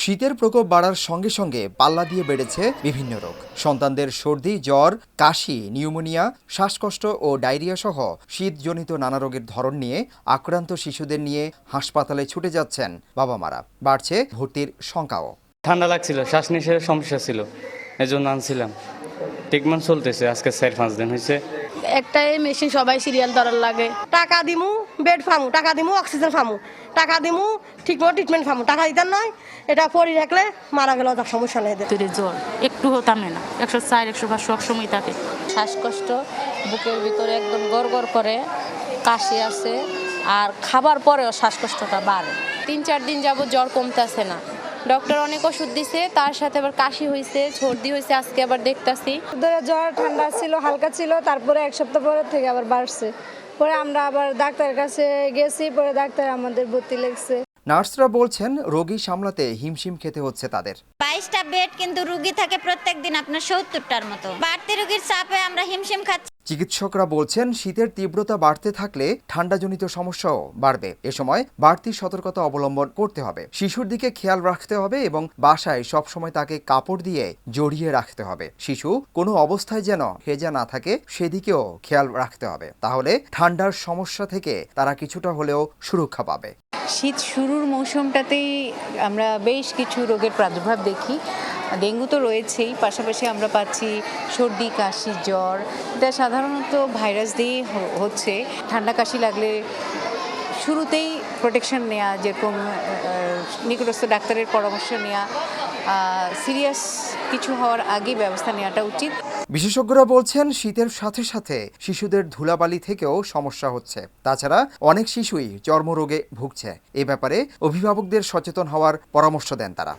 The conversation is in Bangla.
শীতের প্রকোপ বাড়ার সঙ্গে সঙ্গে পাল্লা দিয়ে বেড়েছে বিভিন্ন রোগ। সন্তানদের সর্দি, জ্বর, কাশি, নিউমোনিয়া, শ্বাসকষ্ট ও ডায়রিয়া সহ শীতজনিত নানা রোগের ধরন নিয়ে আক্রান্ত শিশুদের নিয়ে হাসপাতালে ছুটে যাচ্ছেন বাবা মারা। বাড়ছে ভর্তির সংখ্যাও। ঠান্ডা লাগছিল, শ্বাস নিঃশ্বাসের সমস্যা ছিল, এজন্য আনছিলাম। ট্রিটমেন্ট চলতেছে, আজকে 4-5 দিন হয়েছে। একটা এই মেশিন সবাই সিরিয়াল ধরার লাগে। টাকা দিমু বেড ফামু, টাকা দিমু অক্সিজেন ফামু, টাকা দিমু ঠিকমতো ট্রিটমেন্ট ফামু, টাকা দিতাম নয় এটা পরি রাখলে মারা গেল তার সমস্যা নেই। জ্বর একটু হতাম না, 104 105 সব সময় থাকে। শ্বাসকষ্ট, বুকের ভিতরে একদম গড়গড় করে, কাশি আছে, আর খাবার পরেও শ্বাসকষ্টটা বাড়ে। 3-4 দিন যাবত জ্বর কমতেছে না। ডক্টর অনেক ওষুধ দিছে, তার সাথে আবার কাশি হয়েছে, সর্দি হয়েছে, আজকে আবার দেখতাছি। জ্বর ঠান্ডা ছিল, হালকা ছিল, তারপরে এক সপ্তাহ পরে থেকে আবার বাড়ছে। পরে আমরা আবার ডাক্তারের কাছে গেছি, পরে ডাক্তার আমাদের ভর্তি লেগছে। নার্সরা বলছেন রোগী সামলাতে হিমশিম খেতে হচ্ছে তাদের। 22টা বেড, কিন্তু রোগী থাকে প্রত্যেক দিন আপনার 70টার মতো। বাড়তি রোগীর চাপে আমরা হিমশিম খাচ্ছি। চিকিৎসকরা বলছেন শীতের তীব্রতা বাড়তে থাকলে ঠান্ডাজনিত সমস্যাও বাড়বে। এ সময় বাড়তি সতর্কতা অবলম্বন করতে হবে। শিশুর দিকে খেয়াল রাখতে হবে এবং বাসায় সবসময় তাকে কাপড় দিয়ে জড়িয়ে রাখতে হবে। শিশু কোনো অবস্থায় যেন হেজা না থাকে সেদিকেও খেয়াল রাখতে হবে। তাহলে ঠান্ডার সমস্যা থেকে তারা কিছুটা হলেও সুরক্ষা পাবে। শীত শুরুর মৌসুমটাতেই আমরা বেশ কিছু রোগের প্রাদুর্ভাব দেখি। ডেঙ্গু তো রয়েছেই, পাশাপাশি আমরা পাচ্ছি সর্দি, কাশি, জ্বর। এটা সাধারণত ভাইরাস দিয়েই হচ্ছে। ঠান্ডা কাশি লাগলে শুরুতেই প্রোটেকশন নেওয়া, যেরকম নিকটস্থ ডাক্তারের পরামর্শ নেওয়া, সিরিয়াস কিছু হওয়ার আগে ব্যবস্থা নেওয়াটা উচিত। বিশেষজ্ঞরা বলছেন শীতের সাথে সাথে শিশুদের ধুলাবালি থেকেও সমস্যা হচ্ছে। তাছাড়া অনেক শিশুই চর্মরোগে ভুগছে। এ ব্যাপারে অভিভাবকদের সচেতন হওয়ার পরামর্শ দেন তারা।